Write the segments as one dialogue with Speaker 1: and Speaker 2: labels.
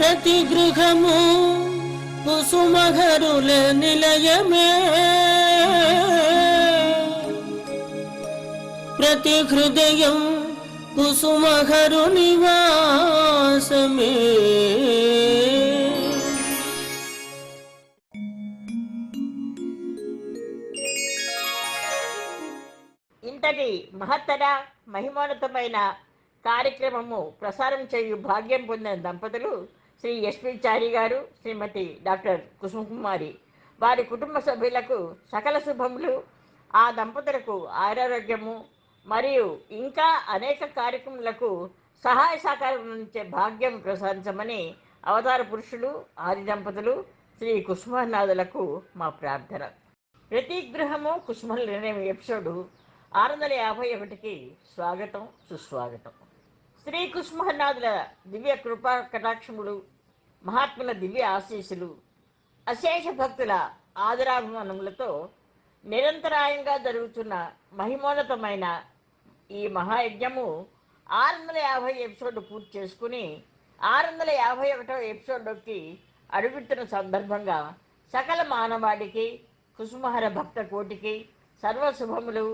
Speaker 1: ప్రతి గృహము కుసుమహరుల నిలయమే, ప్రతి హృదయం కుసుమహరు నివాసమే.
Speaker 2: ఇంతటి మహత్తర మహిమోన్నతమైన కార్యక్రమము ప్రసారం చేయు భాగ్యం పొందిన దంపతులు శ్రీ ఎస్పి చారి గారు, శ్రీమతి డాక్టర్ కుసుమకుమారి. వారి కుటుంబ సభ్యులకు సకల శుభములు, ఆ దంపతులకు ఆరోగ్యము మరియు ఇంకా అనేక కార్యక్రమాలకు సహాయ సహకారం అందించే భాగ్యం ప్రసాదించమని అవతార పురుషులు ఆది దంపతులు శ్రీ కుసుమనాథులకు మా ప్రార్థన. ప్రతి గృహము కుసుమల నిర్ణయం ఎపిసోడు 651కి స్వాగతం, సుస్వాగతం. శ్రీ కుసుమనాథుల దివ్య కృపా కటాక్షములు, మహాత్ముల దివ్య ఆశీస్సులు, అశేష భక్తుల ఆదరాభిమానములతో నిరంతరాయంగా జరుగుతున్న మహిమోన్నతమైన ఈ మహాయజ్ఞము 650 ఎపిసోడ్ పూర్తి చేసుకుని 651వ ఎపిసోడ్లోకి అడుగుతున్న సందర్భంగా సకల మానవాడికి, కుసుమహర భక్త కోటికి సర్వశుభములు,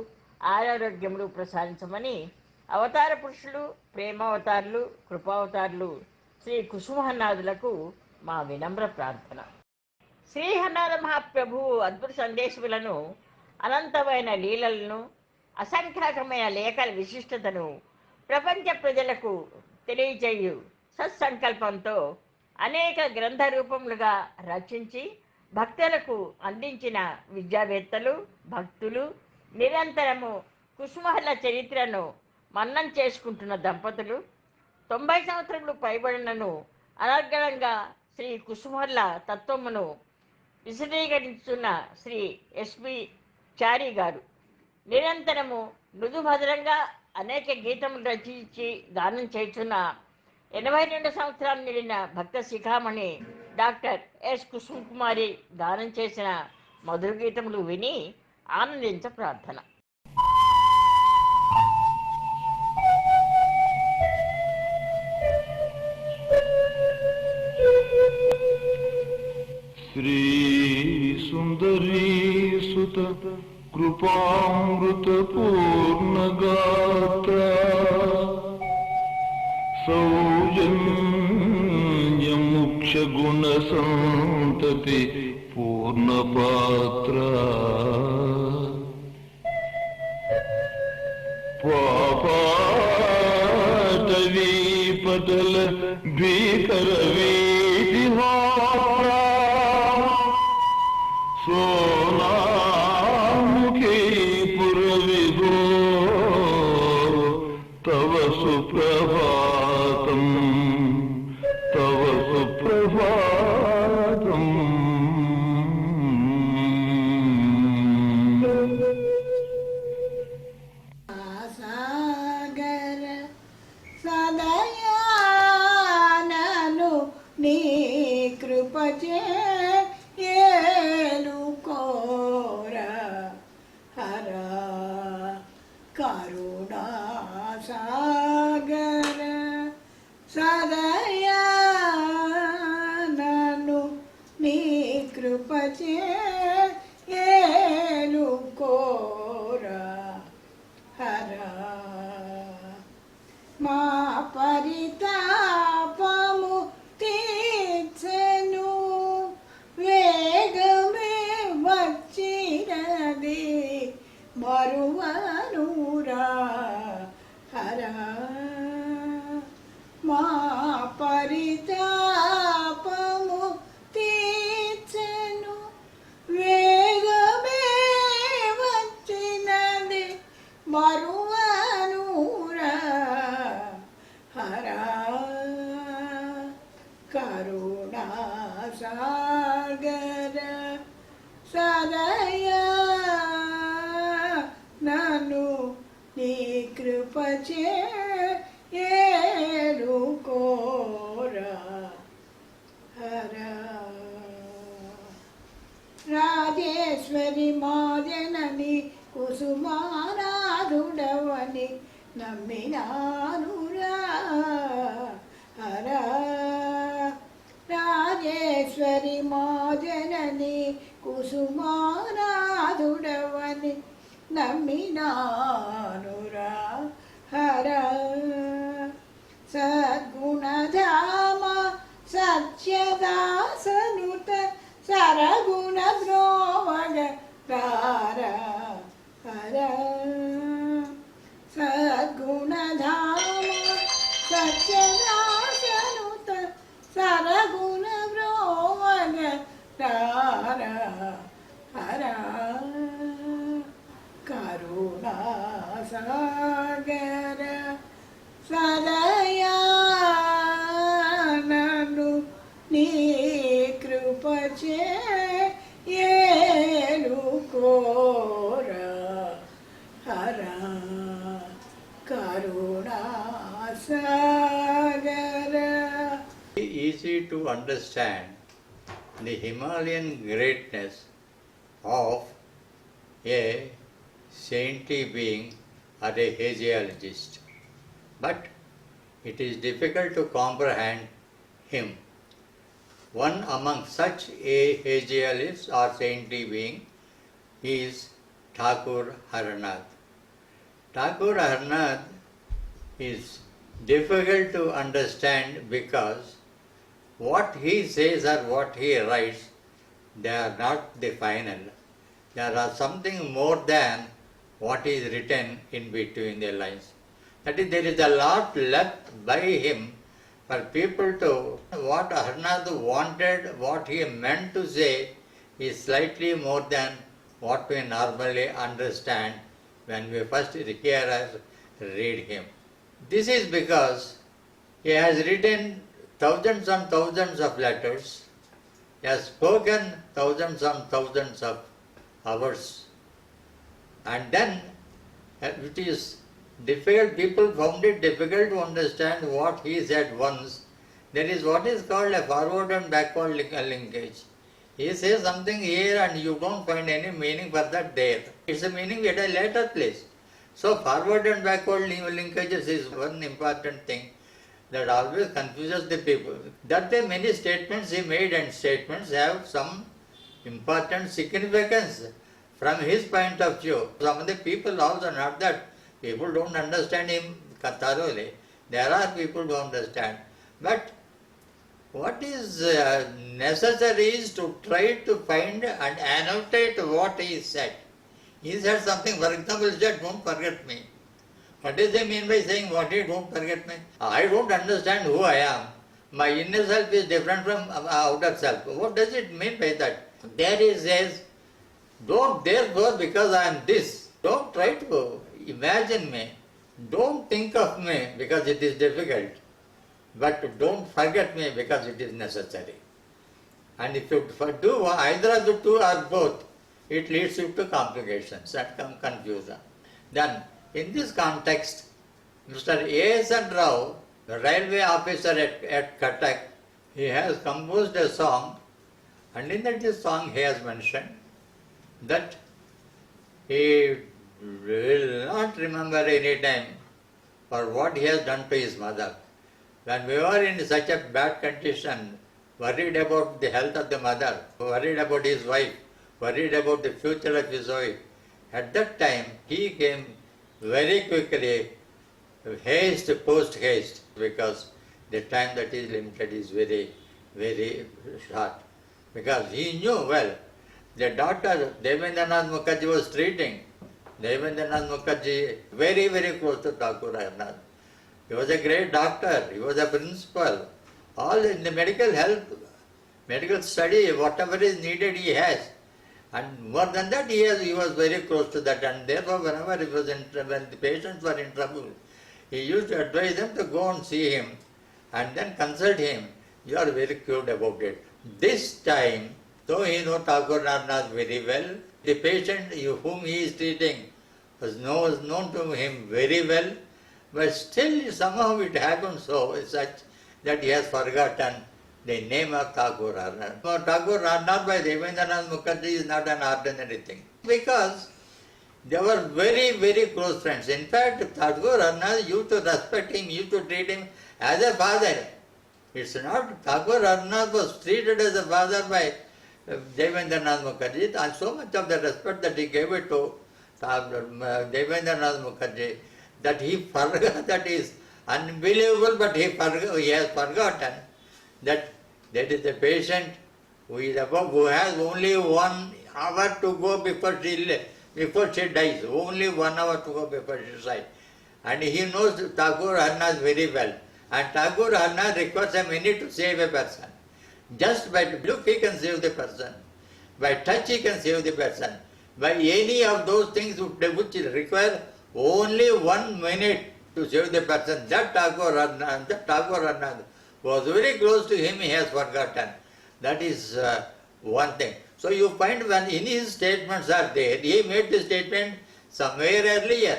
Speaker 2: ఆరోగ్యములు ప్రసాదించమని అవతార పురుషులు, ప్రేమావతారులు, కృపావతారులు శ్రీ కుసుమహనాథులకు మా వినమ్ర ప్రార్థన. శ్రీహరినాథ మహాప్రభువు అద్భుత సందేశములను, అనంతమైన లీలలను, అసంఖ్యాకమైన లేఖల విశిష్టతను ప్రపంచ ప్రజలకు తెలియజేయు సత్సంకల్పంతో అనేక గ్రంథ రూపములుగా రచించి భక్తులకు అందించిన విద్యావేత్తలు, భక్తులు నిరంతరము కుసుమహర్ల చరిత్రను మన్నం చేసుకుంటున్న దంపతులు 90 సంవత్సరములు పైబడినను అనర్గళంగా శ్రీ కుసుమహర్ల తత్వమును విశదీకరించున్న శ్రీ ఎస్పి చారి గారు నిరంతరము మృదుభద్రంగా అనేక గీతములు రచించి గానం చేస్తున్న 82 సంవత్సరాలు నిండిన భక్త శిఖామణి డాక్టర్ ఎస్ కుసుమకుమారి గానం చేసిన మధుర గీతములు విని ఆనందించ ప్రార్థన.
Speaker 3: శ్రీ సుందరీ సుత కృపామృత పూర్ణగాత్ర సౌజన్య ముక్ష గుణ సంతతి పూర్ణపాత్ర పాపాటవీ పటల భీకర వీధిహార సోనాముఖీ పురవిదో తవ సుప్రభాతం, తవ సుప్రభాతం.
Speaker 4: సాగర సదయానను నీ కృపచే ఏలుకోరా హర కరుణా సాగర సదయానను నీ కృపచే ఏలుకోరా హర మా పరితాపము తీర్చెను వేగమే వచ్చినది మరువనురా హర మా పరితాపము తీర్చెను వేగమే వచ్చినది మరువనురా హర కరుణా సాగర సదయా నన్ను నీ కృపచే ఏలుకోరా హర రాజేశ్వరి మా జనని కుసుమానాథుడవని నమ్మినానురా హర ఈశ్వరి మా జనని కుసుమానాథుడవని నమ్మినానురా హర సద్గుణధామ సత్యదాసనుత సరగుణ ద్రోవగ తార హర సద్గుణధామ సత్యదాసనుత సరగుణ ద్రోవగ తార హర కరుణాసాగర సదయానను నీ కృపచే ఏలుకోరా హర కరుణాసాగర.
Speaker 5: Easy to understand the Himalayan greatness of a saintly being or a hagiologist. But it is difficult to comprehend him. One among such a hagiologist or saintly being is Thakur Haranath. Thakur Haranath is difficult to understand because what he says or what he writes, they are not the final. There are something more than what is written in between the lines. That is, there is a lot left by him for people to, what Haranath wanted, what he meant to say is slightly more than what we normally understand when we first hear or read him. This is because he has written thousands and thousands of letters, he has spoken thousands and thousands of hours, and then it is difficult, people found it difficult to understand what he said once. There is what is called a forward and backward linkage. He says something here and you don't find any meaning for that there. It's a meaning at a later place. So forward and backward linkages is one important thing that always confuses the people. That way many statements he made and statements have some important significance from his point of view. Some of the people also, not that people don't understand him thoroughly. There are people who understand. But what is necessary is to try to find and annotate what he said. He said something, for example, he said, don't forget me. What does he mean by saying, what he don't forget me? I don't understand who I am. My inner self is different from outer self. What does it mean by that? There he says, don't therefore because I am this, don't try to imagine me. Don't think of me because it is difficult. But don't forget me because it is necessary. And if you do either of the two or both, it leads you to complications and confusion. Then, in this context, Mr. A.S.N. Rao, the railway officer at Cuttack, he has composed a song, and in that song he has mentioned that he will not remember any time for what he has done to his mother. When we were in such a bad condition, worried about the health of the mother, worried about his wife, worried about the future of his wife, at that time he came very quickly, haste post haste, because the time that is limited is very, very short. Because he knew well, the doctor Devendranath Mukherjee was treating. Devendranath Mukherjee very, very close to Thakur Haranath. He was a great doctor, he was a principal. All in the medical health, medical study, whatever is needed he has. And more than that, he was very close to that. And therefore, whenever he was when the patients were in trouble, he used to advise them to go and see him and then consult him. You are very cured about it. This time, though he knows Thakur Haranath very well, the patient whom he is treating was known to him very well, but still somehow it happened so such that he has forgotten the name of Thakur Haranath. Thakur Haranath by Devendranath Mukherjee is not an ordinary thing, because they were very, very close friends. In fact, Thakur Haranath used to respect him, used to treat him as a father. It's not. Tagore Arnath was treated as a father by Devendranath Mukherjee, and so much of the respect that he gave it to Devendranath Mukherjee, that he forgot, that is unbelievable, but he has forgotten that that is the patient who has only 1 hour to go before she dies, only 1 hour to go before she dies. And he knows Tagore Arnath very well. And Tagore Arnath requires a minute to save a person. Just by look he can save the person. By touch he can save the person. By any of those things which require only 1 minute to save the person. That Tagore Arnath was very close to him, he has forgotten. That is one thing. So you find when in his statements are there, he made the statement somewhere earlier,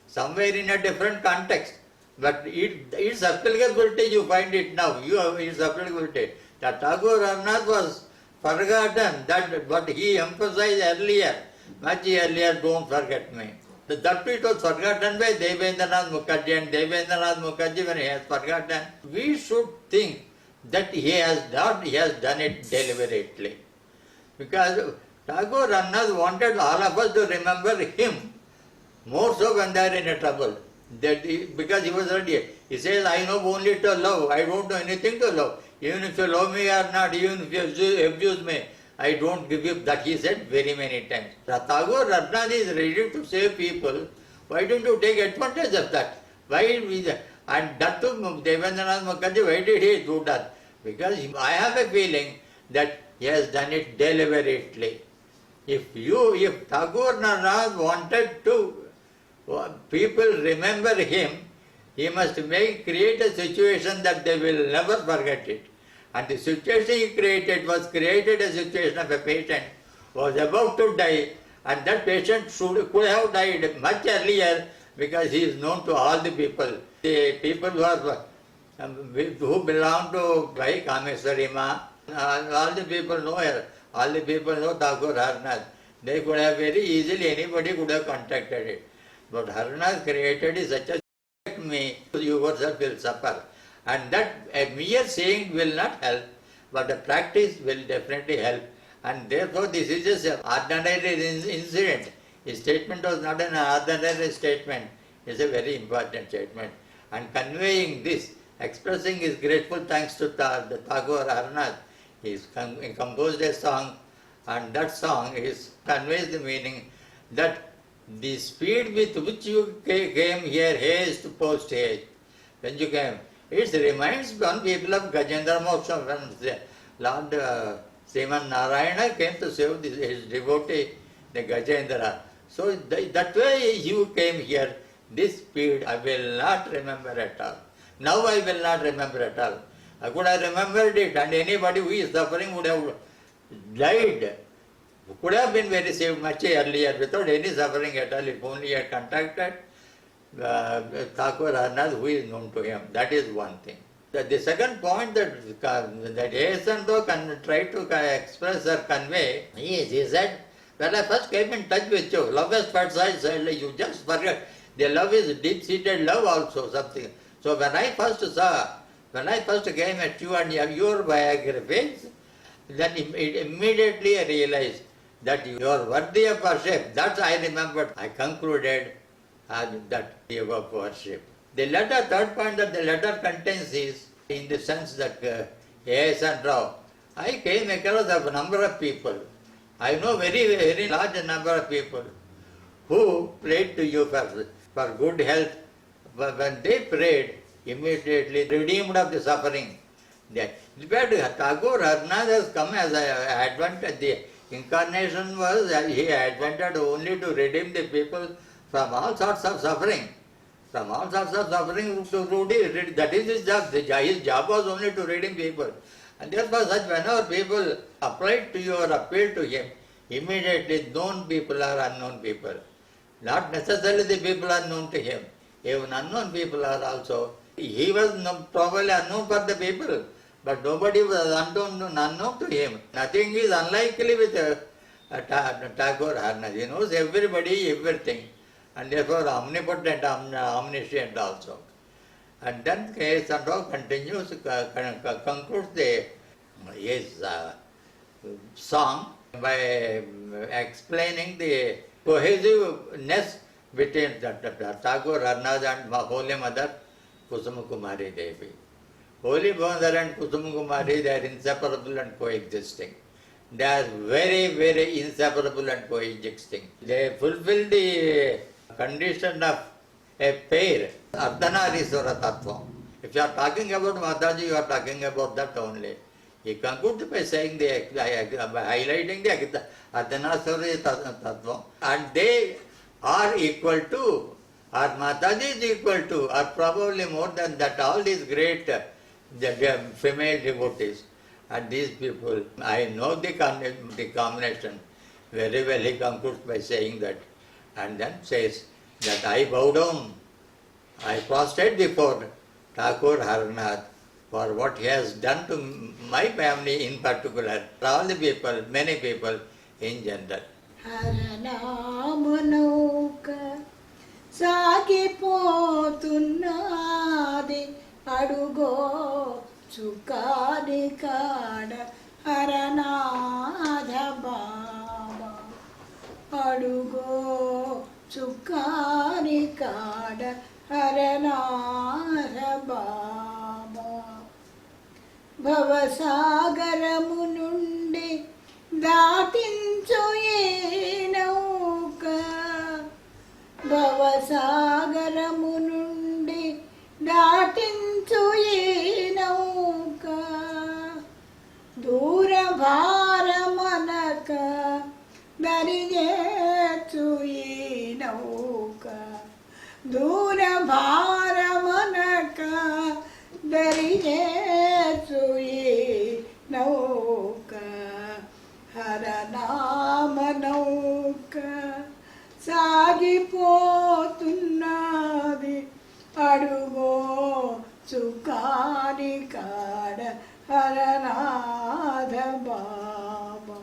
Speaker 5: somewhere in a different context. But its applicability, you find it now. Its applicability. That Tagore Arnath was forgotten, that what he emphasized earlier, much earlier, don't forget me. That it was forgotten by Devendranath Mukherjee, and Devendranath Mukherjee, when he has forgotten, we should think that he has done it deliberately. Because Tagore Arnath wanted all of us to remember him, more so when they are in a trouble. Because he was ready. He says, I know only to love, I don't know anything to love. Even if you love me or not, even if you abuse me, I don't give you. That he said very many times. Tagore Arnath is ready to save people. Why don't you take advantage of that? And that too, Devendranath Mukherjee, why did he do that? Because I have a feeling that he has done it deliberately. If Tagore Arnath wanted to people remember him, he must create a situation that they will never forget it. And the situation he created was a situation of a patient who was about to die, and that patient could have died much earlier because he is known to all the people. The people who belong to Bhai Kameswari Ma, all the people know her, all the people know Tagore Arnath. They could have very easily, anybody could have contacted it. But Arnath created is such a me, you yourself will suffer. And that a mere saying will not help, but the practice will definitely help. And therefore this is just an ordinary incident. His statement was not an ordinary statement. It's a very important statement. And conveying this, expressing his grateful thanks to the Tagore Arnath, he composed a song, and that song conveys the meaning that the speed with which you came here, haste post haste, when you came, it reminds one people of Gajendra Moksha when Lord Sriman Narayana came to save his devotee, the Gajendra. So that way you came here, this speed I will not remember at all. Now I will not remember at all. I could have remembered it, and anybody who is suffering would have died. Could have been very saved much earlier without any suffering at all if only he had contacted Tagore Arnath, who is known to him. That is one thing. The second point that Yesando can try to express or convey is, he said, when I first came in touch with you, love is first sight, you just forget. The love is deep-seated love also, something. So when I first came at you and your biographies, then immediately I realized that you are worthy of worship. That I remembered. I concluded that you of worship. The letter, third point that the letter contains is in the sense that A.S.N. Rao, I came across a number of people. I know very, very large number of people who prayed to you for good health. But when they prayed, immediately redeemed of the suffering. Tagore Arnath has come as an advent. The incarnation was, he advented only to redeem the people from all sorts of suffering. From all sorts of suffering to redeem. That is his job. His job was only to redeem people. And therefore, whenever people applied to you or appealed to him, immediately known people or unknown people. Not necessarily the people are known to him. Even unknown people are also. He was probably unknown for the people, but nobody was unknown to him. Nothing is unlikely with Tagore Arnath. He knows everybody, everything, and therefore omnipotent, omniscient also. And then K. Sandro continues, concludes his song by explaining the cohesiveness between Tagore, Arnaz and Holy Mother Kusuma Kumari Devi. Holy Mother and Kusuma Kumari, they are inseparable and coexisting. They are very, very inseparable and coexisting. They fulfill the condition of a pair, Ardhanarishwara Tattva. If you are talking about Mataji, you are talking about that only. He concludes by saying by highlighting the Ardhanarishwara Tattva, and they are equal to, or Mataji is equal to, or probably more than that, all these great female devotees. And these people, I know the combination very well. He concludes by saying that, and then says that I bow down, I prostrate before Thakur Harnath for what he has done to my family in particular, all the people, many people in general.
Speaker 4: హరనామనౌక సాగిపోతున్నది అడుగో చుకాని కాడ హరనాథ బాబా అడుగో చుకాని కాడ హరనాథ బాబా భవసాగరము నుండి దాటించు ఈ నౌక భవసాగరము నుండి దాటించు ఈ నౌక దూర భారమనక దరిచేచు ఈ నౌక దూర భారమనక దరిచేచు ఈ నౌక హరనామ నౌక సాగిపోతున్నది అడుగో చుకాని కాడ హరనాథ బాబా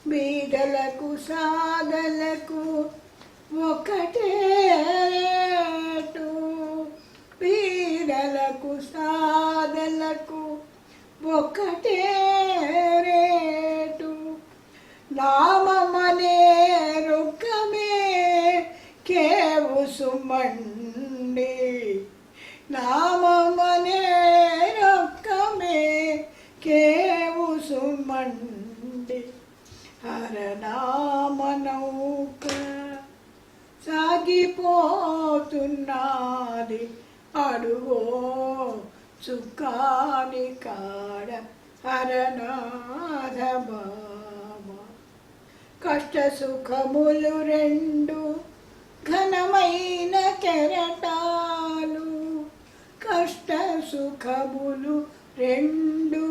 Speaker 4: బీదలకు సాదలకు ఒకటే రేటు బీదలకు సాదలకు ఒకటే రేటు నామమనే రుక్కమే కేవు సుమండి నామమనే రుక్కమే కేవు సుమండి హరనామ నౌక సాగిపోతున్నది అడుగో చుక్కాని కాడ హరనాథ బాబా కష్ట సుఖములు రెండు ఘనమైన కెరటాలు కష్ట సుఖములు రెండు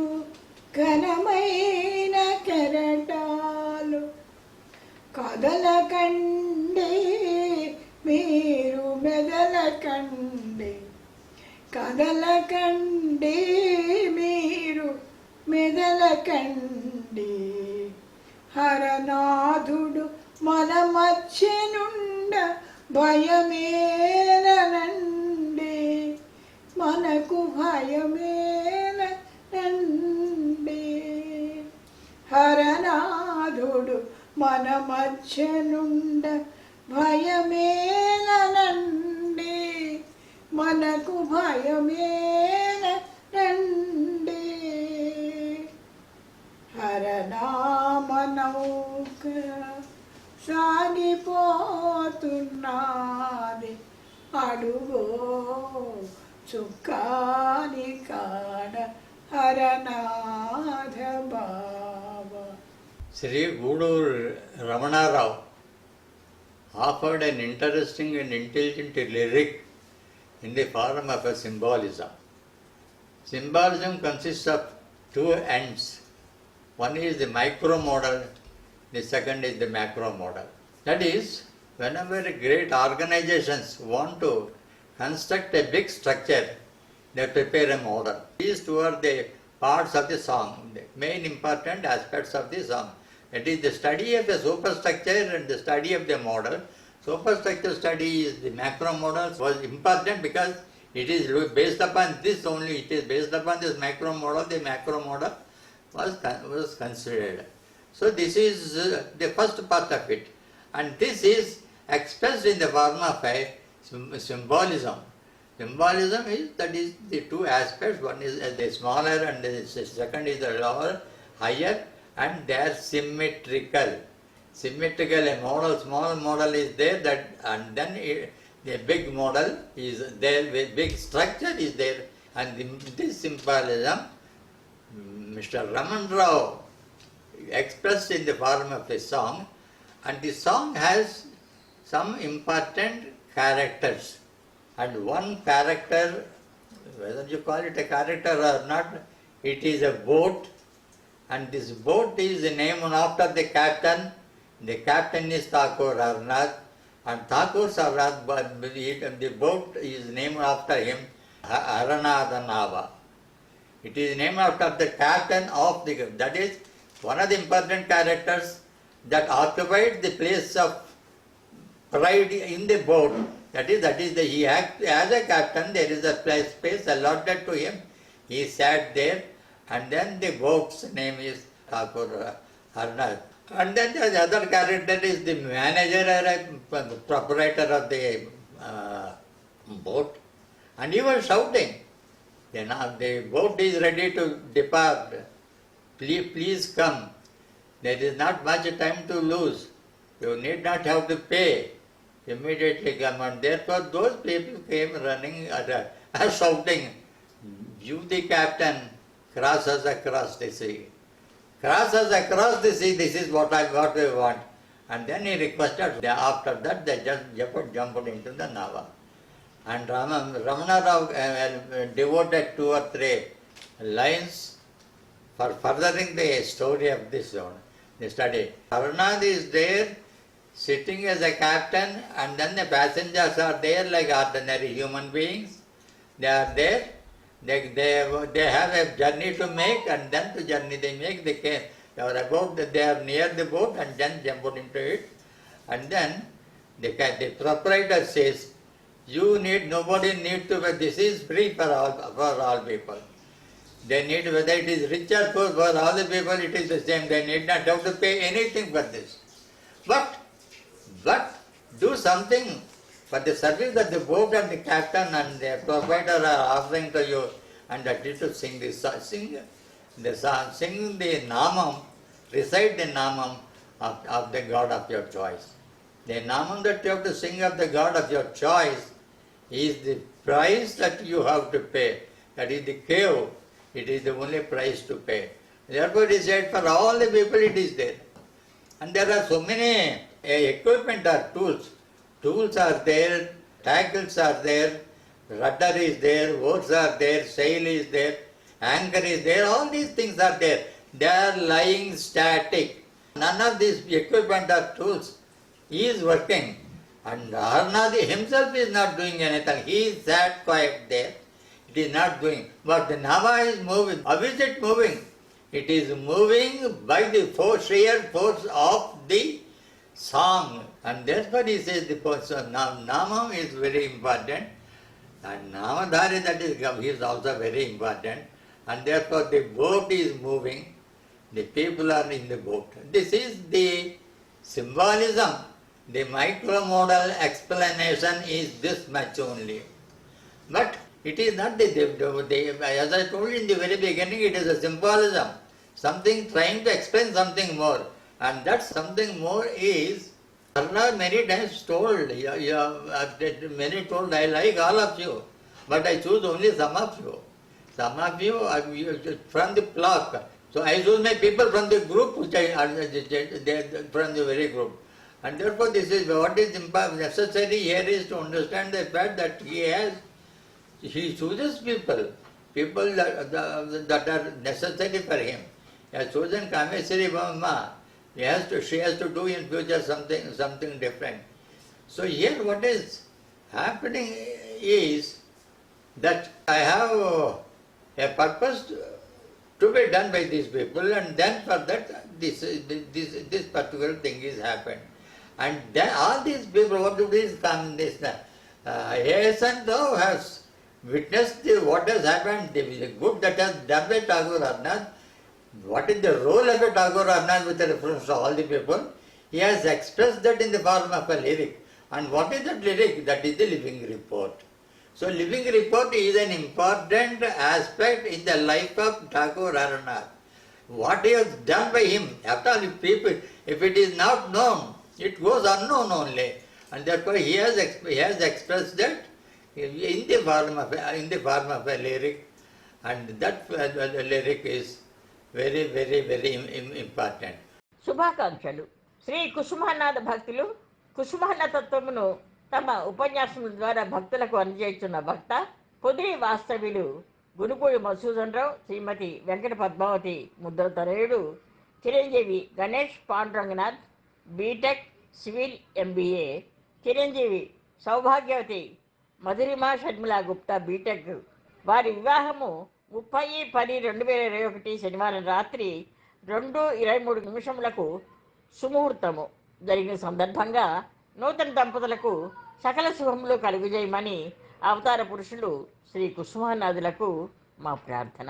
Speaker 4: ఘనమైన కెరటాలు కదలకండి మీరు మెదలకండి కదలకండి మీరు మెదలకండి హరనాథుడు మన మధ్యనుండ భయమేనండి మనకు భయమేనండి హరనాథుడు మన మధ్యనుండ భయమేనండి మనకు భయమేనండి హరనామ నౌక సాగిపోతున్నది అడుగో చుక్కాని కాడ హరనాథ బాబా.
Speaker 5: Sri Guduru Ramana Rao offered an interesting and intelligent lyric in the form of a symbolism. Symbolism consists of two ends. One is the micro model, the second is the macro model. That is, whenever great organizations want to construct a big structure, they prepare a model. These two are the parts of the song, the main important aspects of the song. That is the study of the superstructure and the study of the model. Superstructure study is the macro models was important because It is based upon this only, it is based upon this macro model, the macro model was considered. So this is the first part of it. And this is expressed in the form of a symbolism. Symbolism is, that is the two aspects, one is the smaller and the second is the lower, higher, and they are symmetrical. Symmetrical, a model, small model is there, that, and then the big model is there, big structure is there, and this symbolism, Mr. Raman Rao expressed in the form of a song, and the song has some important characters. And one character, whether you call it a character or not, it is a boat, and this boat is named after the captain. The captain is Thakur Arnath, and Thakur Sarnath, the boat is named after him, Haranatha Nava. It is named after the captain of the, that is one of the important characters that occupied the place of pride in the boat. That is he acts as a captain, there is a space allotted to him. He sat there, and then the boat's name is Thakur Arnath. And then the other character is the manager or proprietor of the boat. And he was shouting, the boat is ready to depart. Please come. There is not much time to lose. You need not have to pay. Immediately come. And therefore those people came running, shouting, you the captain, cross us across the sea. Cross us across the sea, this is what we want. And then he requested, after that they just jumped into the Nava. And Ramana Rao devoted 2 or 3 lines for furthering the story of this the study. Arnath is there sitting as a captain, and then the passengers are there like ordinary human beings. They are there. They have a journey to make, and then the journey they make, they are near the boat and then jump into it. And then the proprietor says, nobody need to, this is free for all people. They need, whether it is rich or poor, for all the people it is the same. They need not have to pay anything for this. But do something for the service that the boat and the captain and the proprietor are offering to you, and that is to sing the namam, recite the namam of the God of your choice. The namam that you have to sing of the God of your choice is the price that you have to pay. That is the cave. It is the only price to pay. Therefore it is said for all the people it is there. And there are so many equipment or tools. Tools are there, tackles are there, rudder is there, oars are there, sail is there, anchor is there, all these things are there. They are lying static. None of these equipment or tools is working. And Arnath himself is not doing anything. He is sat quiet there. It is not doing. But the Nava is moving. How is it moving? It is moving by the sheer force of the song. And therefore he says the Namam is very important. And Namadhari, that is also very important. And therefore the boat is moving. The people are in the boat. This is the symbolism. The micro-modal explanation is this much only. But it is not as I told you in the very beginning, it is a symbolism. Something trying to explain something more. And that something more is, Arnath many times told, many told, I like all of you, but I choose only some of you. Some of you are from the flock. So I choose my people from the group, which from the very group. And therefore this is what is necessary here is to understand the fact that he chooses people that are necessary for him. He has chosen Kameswari Brahma. She has to do in future something different. So here what is happening is that I have a purpose to be done by these people, and then for that this particular thing is happened. And then all these people, what do this come? Hasan Rao has witnessed what has happened, the good that has done by Tagore Arnath. What is the role of a Tagore Arnath with reference to all the people? He has expressed that in the form of a lyric. And what is that lyric? That is the living report. So living report is an important aspect in the life of Tagore Arnath. What he has done by him, after all, if it is not known, it goes unknown only. And therefore he has expressed that in the form of a lyric, and that lyric is very, very, very important.
Speaker 2: శుభాకాంక్షలు. శ్రీ కుసుమానాథ భక్తులు కుసుమాన తత్వమును తమ ఉపన్యాసముల ద్వారా భక్తులకు అందజేస్తున్న భక్త పొదిలి వాస్తవ్యులు గునుపూడి మధుసూదన్ రావు, శ్రీమతి వెంకట పద్మావతి ముద్రతరేయుడు, Chiranjeevi Ganesh Pandurangnath, B Tech civil MBA, Chiranjeevi Saubhagyavati Madhurima Sharmila Gupta B Tech. వారి వివాహము 30/10/2021 శనివారం రాత్రి 2:23 సుముహూర్తము జరిగిన సందర్భంగా నూతన దంపతులకు సకల శుభములు కలుగుజేయమని అవతార పురుషులు శ్రీ కుసుమానాథులకు మా ప్రార్థన.